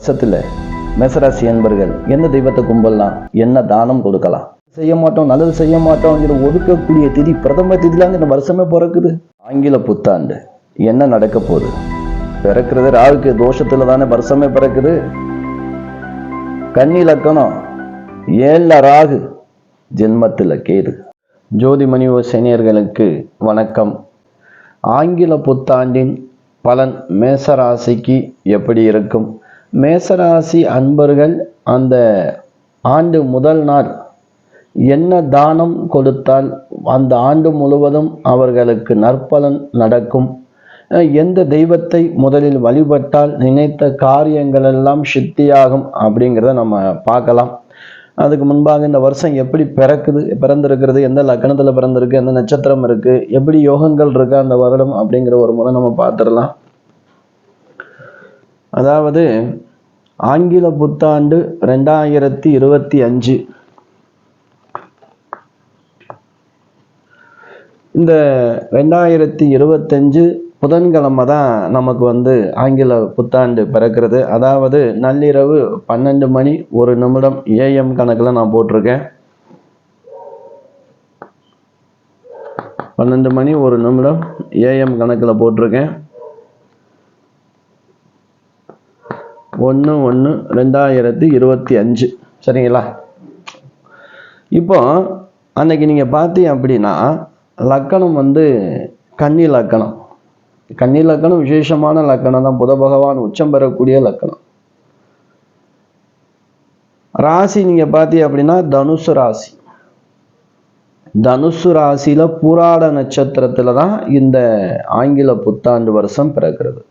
வருஷத்துல மேசராசி என்பர்கள் என்ன தெய்வத்தை கும்பிடலாம், என்ன தானம் கொடுக்கலாம், செய்ய மாட்டோம் நல்லது செய்ய மாட்டோம் ஒதுக்கக்கூடிய திதி பிரதம திதிலாங்க இந்த வருஷமே பிறக்குது. ஆங்கில புத்தாண்டு என்ன நடக்க போகுது? பிறக்கிறது ராகுக்கு தோஷத்துல தானே வருஷமே பிறக்குது. கன்னி லக்கணம் 7 ராகு, ஜென்மத்தில் கேது. ஜோதிமணி சேனியர்களுக்கு வணக்கம். ஆங்கில புத்தாண்டின் பலன் மேசராசிக்கு எப்படி இருக்கும்? மேசராசி அன்பர்கள் அந்த ஆண்டு முதல் நாள் என்ன தானம் கொடுத்தால் அந்த ஆண்டு முழுவதும் அவர்களுக்கு நற்பலன் நடக்கும்? எந்த தெய்வத்தை முதலில் வழிபட்டால் நினைத்த காரியங்கள் எல்லாம் சித்தியாகும் அப்படிங்கிறத நம்ம பார்க்கலாம். அதுக்கு முன்பாக இந்த வருஷம் எப்படி பிறந்திருக்கிறது, எந்த லக்கணத்தில் பிறந்திருக்கு, எந்த நட்சத்திரம் இருக்கு, எப்படி யோகங்கள் இருக்கு அந்த வருடம் அப்படிங்கிற ஒரு முறை நம்ம பார்த்துடலாம். அதாவது ஆங்கில புத்தாண்டு 2025. இந்த 2025 புதன்கிழமை தான் நமக்கு ஆங்கில புத்தாண்டு பிறக்கிறது. அதாவது நள்ளிரவு 12 மணி 1 நிமிடம் AM கணக்கில் நான் போட்டிருக்கேன். 12 மணி 1 நிமிடம் AM கணக்கில் போட்டிருக்கேன். 1/1/2025 சரிங்களா? இப்போ அன்னைக்கு நீங்கள் பார்த்தீங்க அப்படின்னா லக்கணம் கன்னி லக்கணம். கன்னி லக்கணம் விசேஷமான லக்கணம் தான். புத பகவான் உச்சம் பெறக்கூடிய லக்கணம். ராசி நீங்க பார்த்தீங்க அப்படின்னா தனுசு ராசி. தனுசு ராசியில பூராட நட்சத்திரத்துல தான் இந்த ஆங்கில புத்தாண்டு வருஷம் பிறக்கிறது.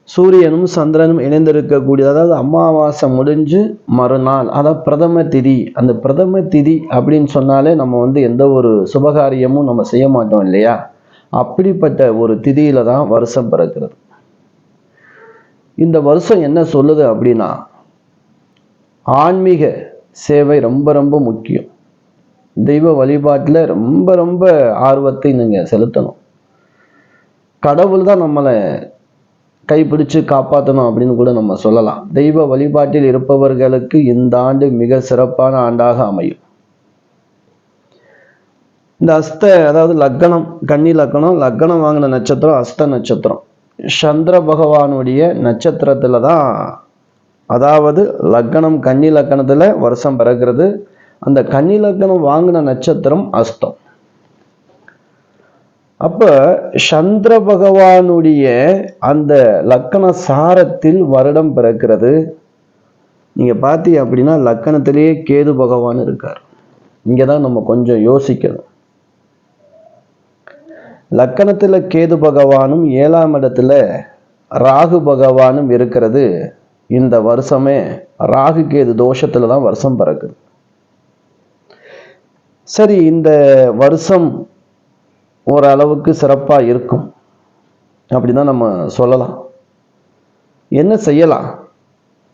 சூரியனும் சந்திரனும் இணைந்திருக்கக்கூடிய, அதாவது அமாவாசை முடிஞ்சு மறுநாள், அதாவது பிரதம திதி. அந்த பிரதம திதி அப்படின்னு சொன்னாலே நம்ம எந்த ஒரு சுபகாரியமும் நம்ம செய்ய மாட்டோம் இல்லையா? அப்படிப்பட்ட ஒரு திதியில தான் வருஷம் பிறக்கிறது. இந்த வருஷம் என்ன சொல்லுது அப்படின்னா, ஆன்மீக சேவை ரொம்ப ரொம்ப முக்கியம். தெய்வ வழிபாட்டில் ரொம்ப ரொம்ப ஆர்வத்தை நீங்க செலுத்தணும். கடவுள் தான் நம்மளை கைப்பிடிச்சு காப்பாற்றணும் அப்படின்னு கூட நம்ம சொல்லலாம். தெய்வ வழிபாட்டில் இருப்பவர்களுக்கு இந்த ஆண்டு மிக சிறப்பான ஆண்டாக அமையும். இந்த அதாவது லக்கணம் கன்னி லக்கணம், லக்கணம் வாங்கின நட்சத்திரம் அஸ்த நட்சத்திரம். சந்திர பகவானுடைய நட்சத்திரத்துல தான், அதாவது லக்கணம் கன்னி லக்கணத்துல வருஷம் பிறக்கிறது. அந்த கன்னி லக்கணம் வாங்கின நட்சத்திரம் அஸ்தம். அப்ப சந்திர பகவானுடைய அந்த லக்கண சாரத்தில் வருடம் பிறக்கிறது. நீங்க பார்த்தீங்க அப்படின்னா லக்கணத்திலேயே கேது பகவான் இருக்கார். இங்கதான் நம்ம கொஞ்சம் யோசிக்கணும். லக்கணத்துல கேது பகவானும் 7ஆம் இடத்துல ராகு பகவானும் இருக்கிறது. இந்த வருஷமே ராகு கேது தோஷத்துல தான் வருஷம் பிறக்குது. சரி, இந்த வருஷம் ஓரளவுக்கு சிறப்பாக இருக்கும் அப்படிதான் நம்ம சொல்லலாம். என்ன செய்யலாம்?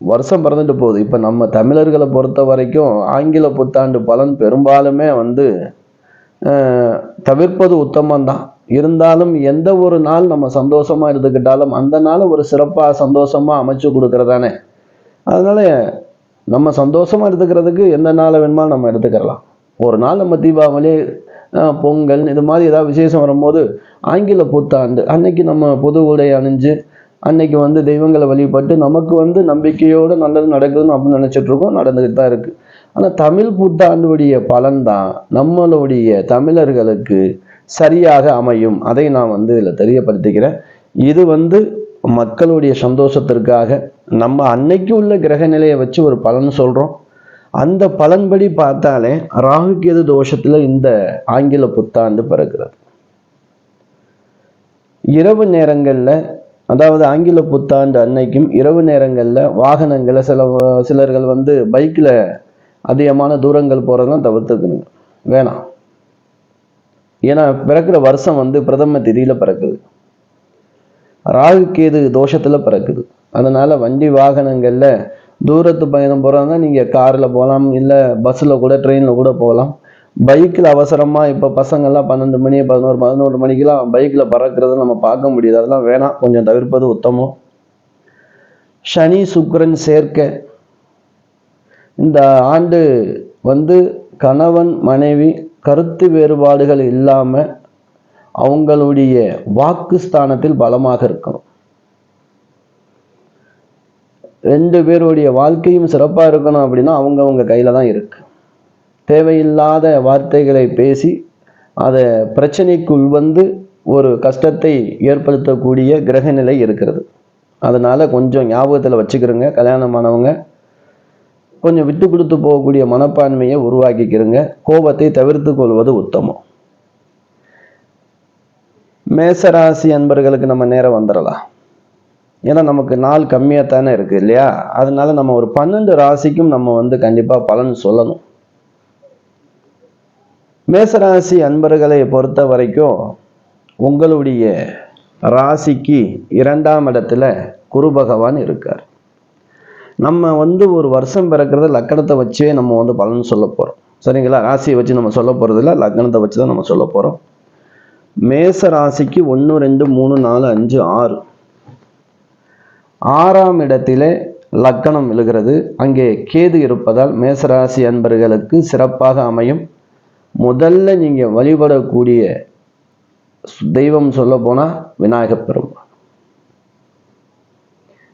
வருஷம் பிறந்துட்டு போகுது. இப்போ நம்ம தமிழர்களை பொறுத்த வரைக்கும் ஆங்கில புத்தாண்டு பலன் பெரும்பாலுமே தவிர்ப்பது உத்தமம்தான். இருந்தாலும் எந்த ஒரு நாள் நம்ம சந்தோஷமா எடுத்துக்கிட்டாலும் அந்த நாள் ஒரு சிறப்பாக சந்தோஷமா அமைச்சு கொடுக்கறதானே. அதனால நம்ம சந்தோஷமா எடுத்துக்கிறதுக்கு எந்த நாளை வேணுமா நம்ம எடுத்துக்கலாம். ஒரு நாள் நம்ம தீபாவளி, பொங்கல், இது மாதிரி ஏதாவது விசேஷம் வரும்போது ஆங்கில புத்தாண்டு அன்னைக்கு நம்ம புது உடை அணிஞ்சு அன்னைக்கு தெய்வங்களை வழிபட்டு நமக்கு நம்பிக்கையோடு நல்லது நடக்குதுன்னு அப்படின்னு நினைச்சிட்டு இருக்கோம். நடந்துகிட்டு தான் இருக்கு. ஆனால் தமிழ் புத்தாண்டுடைய பலன் தான் நம்மளுடைய தமிழர்களுக்கு சரியாக அமையும். அதை நான் இதில் தெரியப்படுத்திக்கிறேன். இது மக்களுடைய சந்தோஷத்திற்காக நம்ம அன்னைக்கு உள்ள கிரக நிலையை வச்சு ஒரு பலன் சொல்றோம். அந்த பலன்படி பார்த்தாலே ராகு கேது தோஷத்துல இந்த ஆங்கில புத்தாண்டு பிறக்கிறது. இரவு நேரங்கள்ல, அதாவது ஆங்கில புத்தாண்டு அன்னைக்கும் இரவு நேரங்கள்ல வாகனங்களை சிலர்கள் பைக்ல அதிகமான தூரங்கள் போறதெல்லாம் தவிர்த்துக்கணுங்க, வேணாம். ஏன்னா பிறக்கிற வருஷம் பிரதம திதியில பிறக்குது, ராகு கேது தோஷத்துல பிறக்குது. அதனால வண்டி வாகனங்கள்ல தூரத்து பயணம் போகிறதா நீங்கள் காரில் போகலாம், இல்லை பஸ்ஸில் கூட ட்ரெயினில் கூட போகலாம். பைக்கில் அவசரமாக இப்போ பசங்கள்லாம் 12 மணி 11 மணிக்கெலாம் பைக்கில் பறக்கிறத நம்ம பார்க்க முடியுது. அதெல்லாம் வேணாம், கொஞ்சம் தவிர்ப்பது உத்தமம். சனி சுக்கிரன் சேர்க்கை. இந்த ஆண்டு கணவன் மனைவி கருத்து வேறுபாடுகள் இல்லாமல் அவங்களுடைய வாக்கு ஸ்தானத்தில் பலமாக இருக்கணும். 2 பேருடைய வாழ்க்கையும் சிறப்பாக இருக்கணும் அப்படின்னா அவங்கவுங்க கையில் தான் இருக்கு. தேவையில்லாத வார்த்தைகளை பேசி அதை பிரச்சனைக்குள் ஒரு கஷ்டத்தை ஏற்படுத்தக்கூடிய கிரகநிலை இருக்கிறது. அதனால கொஞ்சம் ஞாபகத்தில் வச்சுக்கிறோங்க. கல்யாணமானவங்க கொஞ்சம் விட்டு கொடுத்து போகக்கூடிய மனப்பான்மையை உருவாக்கிக்கிறங்க. கோபத்தை தவிர்த்து கொள்வது உத்தமம். மேசராசி அன்பர்களுக்கு நம்ம நேரம் வந்துடலாம். ஏன்னா நமக்கு நாள் கம்மியாக தானே இருக்கு இல்லையா? அதனால நம்ம ஒரு 12 ராசிக்கும் நம்ம கண்டிப்பாக பலன் சொல்லணும். மேசராசி அன்பர்களை பொறுத்த வரைக்கும் உங்களுடைய ராசிக்கு 2ஆம் இடத்துல குரு பகவான் இருக்கார். நம்ம ஒரு வருஷம் பிறக்கிறத லக்கணத்தை வச்சே நம்ம பலன் சொல்ல போகிறோம். சரிங்களா? ராசியை வச்சு நம்ம சொல்ல போகிறது இல்லை, லக்கணத்தை வச்சு தான் நம்ம சொல்ல போகிறோம். மேச ராசிக்கு 1 2 3 4 5 6 6ஆம் இடத்திலே லக்கணம் விழுகிறது. அங்கே கேது இருப்பதால் மேசராசி அன்பர்களுக்கு சிறப்பாக அமையும். முதல்ல நீங்கள் வழிபடக்கூடிய தெய்வம் சொல்ல போனால் விநாயகப் பெருமான்.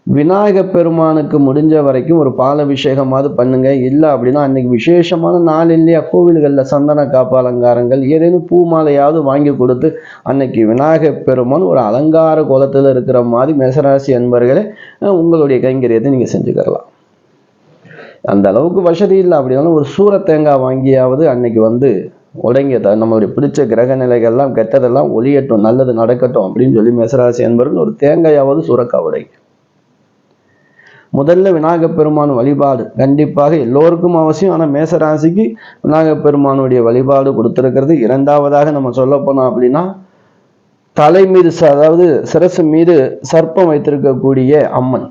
விநாயகப் பெருமானுக்கு முடிஞ்ச வரைக்கும் ஒரு பால் அபிஷேகமாவது பண்ணுங்க. இல்லை அப்படின்னா அன்னைக்கு விசேஷமான நாள் இல்லையா, கோவில்களில் சந்தன காப்பு அலங்காரங்கள் ஏதேனும் பூ மாலையாவது வாங்கி கொடுத்து அன்னைக்கு விநாயகப் பெருமான் ஒரு அலங்கார கோலத்தில் இருக்கிற மாதிரி மேசராசி அன்பர்களே உங்களுடைய கைங்கரியத்தை நீங்கள் செஞ்சுக்கலாம். அந்த அளவுக்கு வசதி இல்லை அப்படின்னாலும் ஒரு சூர தேங்காய் வாங்கியாவது அன்னைக்கு உடங்கிய நம்மளுடைய பிடிச்ச கிரக நிலைகள்லாம் கெட்டதெல்லாம் ஒளியட்டும், நல்லது நடக்கட்டும் அப்படின்னு சொல்லி மேசராசி அன்பர்கள் ஒரு தேங்காயாவது சூறக்காய் உடைங்க. முதல்ல விநாயகப் பெருமான் வழிபாடு கண்டிப்பாக எல்லோருக்கும் அவசியம். ஆனால் மேசராசிக்கு விநாயகப் பெருமானுடைய வழிபாடு கொடுத்துருக்கிறது. 2ஆவதாக நம்ம சொல்ல போனோம் அப்படின்னா தலை மீது அதாவது சிரசு மீது சர்ப்பம் வைத்திருக்கக்கூடிய அம்மன்,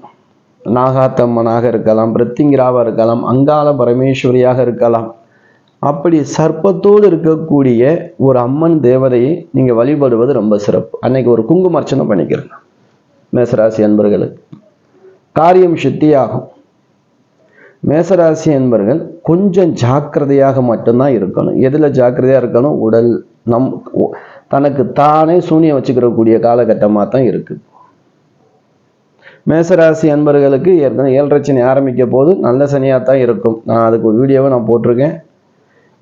நாகாத்தம்மனாக இருக்கலாம், பிரித்திங்கிராவாக இருக்கலாம், அங்காள பரமேஸ்வரியாக இருக்கலாம். அப்படி சர்ப்பத்தோடு இருக்கக்கூடிய ஒரு அம்மன் தேவதையை நீங்கள் வழிபடுவது ரொம்ப சிறப்பு. அன்னைக்கு ஒரு குங்குமர்ச்சனை பண்ணிக்கிறேன். மேசராசி அன்பர்களுக்கு காரியம் சித்தியாகும். மேசராசி என்பர்கள் கொஞ்சம் ஜாக்கிரதையாக மட்டும்தான் இருக்கணும். எதில் ஜாக்கிரதையாக இருக்கணும்? உடல் தனக்கு தானே சூனியம் வச்சுக்கிறக்கூடிய காலகட்டமாக தான் இருக்கு. மேசராசி அன்பர்களுக்கு ஏற்கனவே 7 சனி ஆரம்பிக்க போது நல்ல சனியாக தான் இருக்கும். நான் அதுக்கு ஒரு வீடியோவை நான் போட்டிருக்கேன்.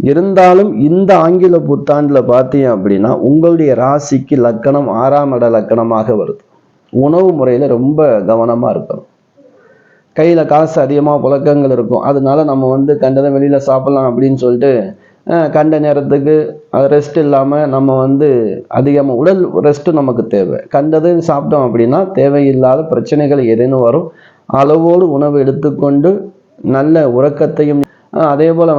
இருந்தாலும் இந்த ஆங்கில புத்தாண்டில் பார்த்தீங்க அப்படின்னா உங்களுடைய ராசிக்கு லக்கணம் 6ஆம் இட லக்கணமாக வருது. உணவு முறையில் ரொம்ப கவனமாக இருக்கணும். கையில் காசு அதிகமாக புழக்கங்கள் இருக்கும். அதனால நம்ம கண்டதை வெளியில் சாப்பிட்லாம் அப்படின்னு சொல்லிட்டு கண்ட நேரத்துக்கு ரெஸ்ட் இல்லாமல் நம்ம அதிகமாக உடல் ரெஸ்ட்டு நமக்கு தேவை. கண்டது சாப்பிட்டோம் அப்படின்னா தேவையில்லாத பிரச்சனைகள் ஏதேனும் வரும். அளவோடு உணவு எடுத்துக்கொண்டு நல்ல உறக்கத்தையும் அதே போல்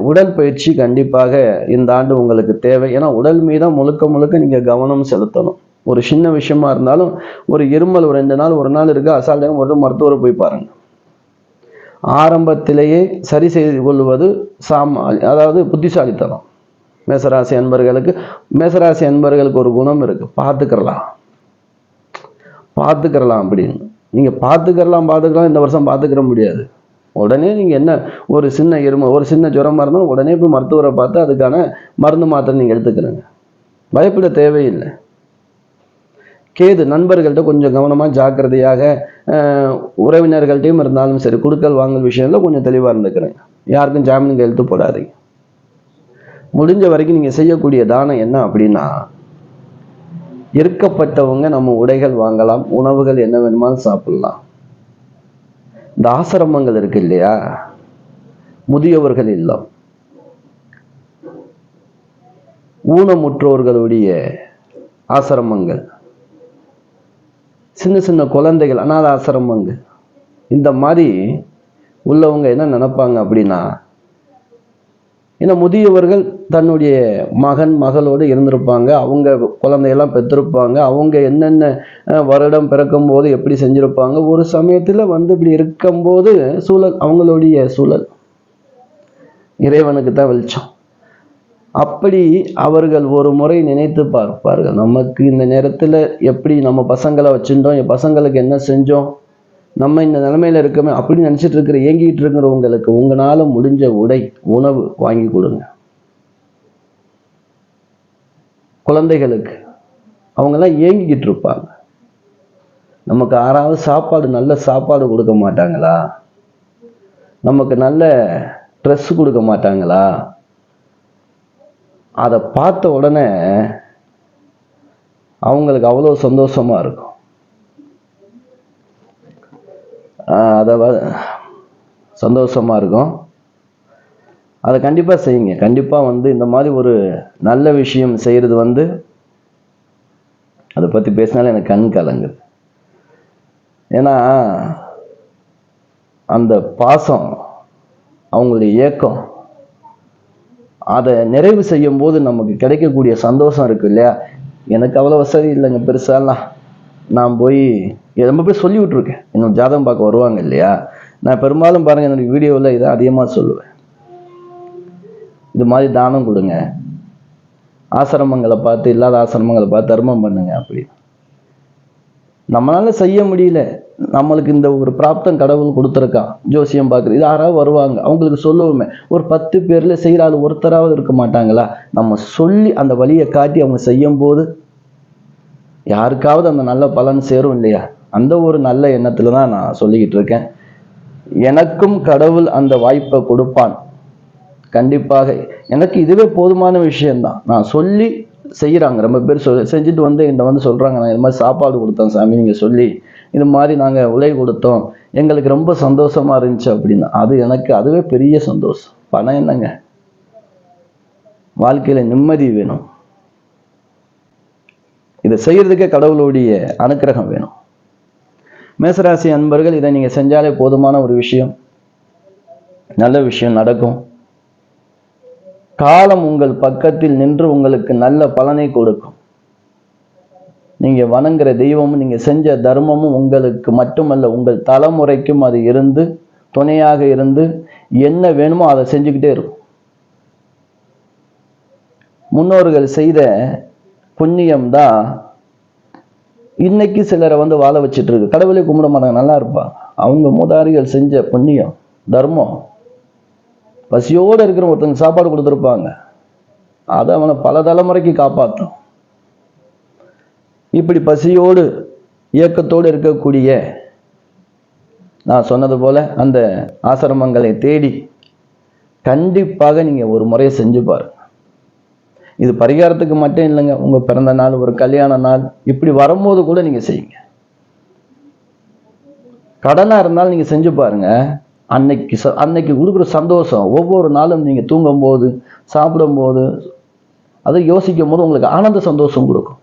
உடல் பயிற்சி கண்டிப்பாக இந்த ஆண்டு உங்களுக்கு தேவை. ஏன்னா உடல் மீது முழுக்க முழுக்க நீங்கள் கவனம் செலுத்தணும். ஒரு சின்ன விஷயமா இருந்தாலும் ஒரு இருமல் 2 நாள் 1 நாள் இருக்கு, அசால்ட்டாக ஒரு மருத்துவரை போய் பாருங்க. ஆரம்பத்திலேயே சரி செய்து கொள்வது அதாவது புத்திசாலித்தனம். மேசராசி அன்பர்களுக்கு ஒரு குணம் இருக்கு, பார்த்துக்கிறலாம் அப்படின்னு. நீங்க பார்த்துக்கலாம் இந்த வருஷம் பார்த்துக்கிற முடியாது. உடனே நீங்க என்ன ஒரு சின்ன இருமல் ஒரு சின்ன ஜுரமா இருந்தாலும் உடனே போய் மருத்துவரை பார்த்து அதுக்கான மருந்து மாத்திரை நீங்க எடுத்துக்கிறீங்க. பயப்பட தேவையில்லை. கேது நண்பர்கள்ட்ட கொஞ்சம் கவனமாக ஜாக்கிரதையாக, உறவினர்கள்ட்டையும் இருந்தாலும் சரி கொடுக்கல் வாங்கல் விஷயம்ல கொஞ்சம் தெளிவாக இருந்துக்கிறேன். யாருக்கும் ஜாமீன் கையெழுத்து போடாதீங்க. முடிஞ்ச வரைக்கும் நீங்கள் செய்யக்கூடிய தானம் என்ன அப்படின்னா, இருக்கப்பட்டவங்க நம்ம உடைகள் வாங்கலாம், உணவுகள் என்ன வேணுமாலும் சாப்பிடலாம். இந்த ஆசிரமங்கள் இருக்கு இல்லையா, முதியவர்கள் இல்லம், ஊனமுற்றோர்களுடைய ஆசிரமங்கள், சின்ன சின்ன குழந்தைகள் அநாத ஆசிரமங்கள், இந்த மாதிரி உள்ளவங்க என்ன நினைப்பாங்க அப்படின்னா, ஏன்னா முதியவர்கள் தன்னுடைய மகன் மகளோடு இருந்திருப்பாங்க, அவங்க குழந்தையெல்லாம் பெற்றிருப்பாங்க, அவங்க என்னென்ன வருடம் பிறக்கும் போது எப்படி செஞ்சிருப்பாங்க, ஒரு சமயத்தில் இப்படி இருக்கும்போது சூழல் அவங்களுடைய சூழல் இறைவனுக்கு தான் வெளிச்சம். அப்படி அவர்கள் ஒரு முறை நினைத்து பார்ப்பார்கள், நமக்கு இந்த நேரத்தில் எப்படி நம்ம பசங்களை வச்சுருந்தோம், என் பசங்களுக்கு என்ன செஞ்சோம், நம்ம இந்த நிலைமையில இருக்கமே அப்படின்னு நினைச்சிட்டு இருக்கிற ஏங்கிட்டு இருக்கிறவங்களுக்கு உங்களால முடிஞ்ச உணவு வாங்கி கொடுங்க. குழந்தைகளுக்கு அவங்கெல்லாம் ஏங்கிக்கிட்டு இருப்பாங்க. நமக்கு யாராவது சாப்பாடு, நல்ல சாப்பாடு கொடுக்க மாட்டாங்களா? நமக்கு நல்ல ட்ரெஸ் கொடுக்க மாட்டாங்களா? அதை பார்த்த உடனே அவங்களுக்கு அவ்வளோ சந்தோஷமா இருக்கும். சந்தோஷமா இருக்கும். அதை கண்டிப்பா செய்யுங்க. கண்டிப்பா இந்த மாதிரி ஒரு நல்ல விஷயம் செய்யறது அதை பத்தி பேசினாலே எனக்கு கண் கலங்குது. ஏன்னா அந்த பாசம், அவங்களுடைய ஏக்கம், அதை நிறைவு செய்யும் போது நமக்கு கிடைக்கக்கூடிய சந்தோஷம் இருக்கு இல்லையா? எனக்கு அவ்வளோ வசதி இல்லைங்க பெருசாலாம். நான் போய் ரொம்ப போய் சொல்லி விட்டுருக்கேன். என்னோட ஜாதகம் பார்க்க வருவாங்க இல்லையா? நான் பெரும்பாலும் பாருங்க என்னுடைய வீடியோவில் இதை அதிகமாக சொல்லுவேன். இது மாதிரி தானம் கொடுங்க, ஆசிரமங்களை பார்த்து, இல்லாத ஆசிரமங்களை பார்த்து தர்மம் பண்ணுங்க. அப்படி நம்மளால செய்ய முடியல, நம்மளுக்கு இந்த ஒரு பிராப்தம் கடவுள் கொடுத்துருக்கான், ஜோசியம் பார்க்குறது, இது யாராவது வருவாங்க, அவங்களுக்கு சொல்லுவோமே. ஒரு 10 பேர்ல செய்கிற ஆள் ஒருத்தராவது இருக்க மாட்டாங்களா? நம்ம சொல்லி அந்த வழியை காட்டி அவங்க செய்யும் போது யாருக்காவது அந்த நல்ல பலன் சேரும் இல்லையா? அந்த ஒரு நல்ல எண்ணத்துல தான் நான் சொல்லிக்கிட்டு இருக்கேன். எனக்கும் கடவுள் அந்த வாய்ப்பை கொடுப்பான் கண்டிப்பாக. எனக்கு இதுவே போதுமான விஷயம்தான். நான் சொல்லி செய்கிறாங்க, ரொம்ப பேர் செஞ்சுட்டு என்கிட்ட சொல்கிறாங்க, நான் இது மாதிரி சாப்பாடு கொடுத்தோம் சாமி, நீங்கள் சொல்லி இது மாதிரி நாங்கள் உலை கொடுத்தோம், எங்களுக்கு ரொம்ப சந்தோஷமா இருந்துச்சு அப்படின்னா, அது எனக்கு அதுவே பெரிய சந்தோஷம். பணம் என்னங்க, வாழ்க்கையில நிம்மதி வேணும். இதை செய்யறதுக்கே கடவுளுடைய அனுக்கிரகம் வேணும். மேசராசி அன்பர்கள், இதை நீங்க செஞ்சாலே போதுமான ஒரு விஷயம், நல்ல விஷயம் நடக்கும். காலம் உங்கள் பக்கத்தில் நின்று உங்களுக்கு நல்ல பலனை கொடுக்கும். நீங்க வணங்குற தெய்வமும் நீங்க செஞ்ச தர்மமும் உங்களுக்கு மட்டுமல்ல, உங்கள் தலைமுறைக்கும் அது இருந்து துணையாக இருந்து என்ன வேணுமோ அதை செஞ்சுக்கிட்டே இருக்கும். முன்னோர்கள் செய்த புண்ணியம்தான் இன்னைக்கு சிலரை வாழ வச்சுட்டு இருக்கு. கடவுளை கும்பிட மாட்டாங்க, நல்லா இருப்பாங்க. அவங்க மூதாரிகள் செஞ்ச புண்ணியம் தர்மம், பசியோடு இருக்கிற ஒருத்தங்க சாப்பாடு கொடுத்துருப்பாங்க, அதை அவனை பல தலைமுறைக்கு காப்பாற்றும். இப்படி பசியோடு இயக்கத்தோடு இருக்கக்கூடிய, நான் சொன்னது போல அந்த ஆசிரமங்களை தேடி கண்டிப்பாக நீங்க ஒரு முறையை செஞ்சு பாருங்க. இது பரிகாரத்துக்கு மட்டும் இல்லைங்க, உங்க பிறந்த நாள், ஒரு கல்யாண நாள், இப்படி வரும்போது கூட நீங்க செய்யுங்க. கடனா இருந்தாலும் நீங்க செஞ்சு பாருங்க. அன்னைக்கு கொடுக்குற சந்தோஷம், ஒவ்வொரு நாளும் நீங்க தூங்கும் போது, சாப்பிடும் போது, அதை யோசிக்கும் போது உங்களுக்கு ஆனந்த சந்தோஷம் கொடுக்கும்.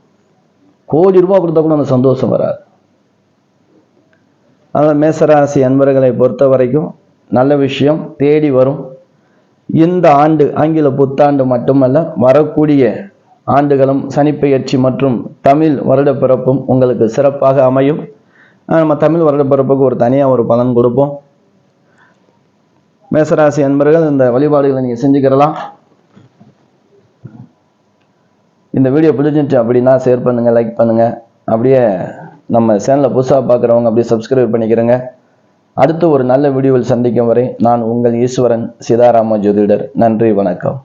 கோடி ரூபாய் கொடுத்தா கூட அந்த சந்தோஷம் வராது. அதனால் மேசராசி அன்பர்களை பொறுத்த வரைக்கும் நல்ல விஷயம் தேடி வரும். இந்த ஆண்டு ஆங்கில புத்தாண்டு மட்டுமல்ல, வரக்கூடிய ஆண்டுகளும் சனிப்பெயர்ச்சி மற்றும் தமிழ் வருடப்பிறப்பும் உங்களுக்கு சிறப்பாக அமையும். நம்ம தமிழ் வருடப்பிறப்புக்கு ஒரு தனியாக ஒரு பலன் கொடுப்போம். மேசராசி அன்பர்கள் இந்த வழிபாடுகளை நீங்கள் செஞ்சுக்கிறலாம். இந்த வீடியோ பிடிச்சிருந்துச்சு அப்படின்னா ஷேர் பண்ணுங்கள், லைக் பண்ணுங்கள். அப்படியே நம்ம சேனலை புதுசாக பார்க்குறவங்க அப்படியே சப்ஸ்கிரைப் பண்ணிக்கிறேங்க. அடுத்து ஒரு நல்ல வீடியோவில் சந்திக்கும் வரை நான் உங்கள் ஈஸ்வரன் சிதாராம ஜோதிடர். நன்றி, வணக்கம்.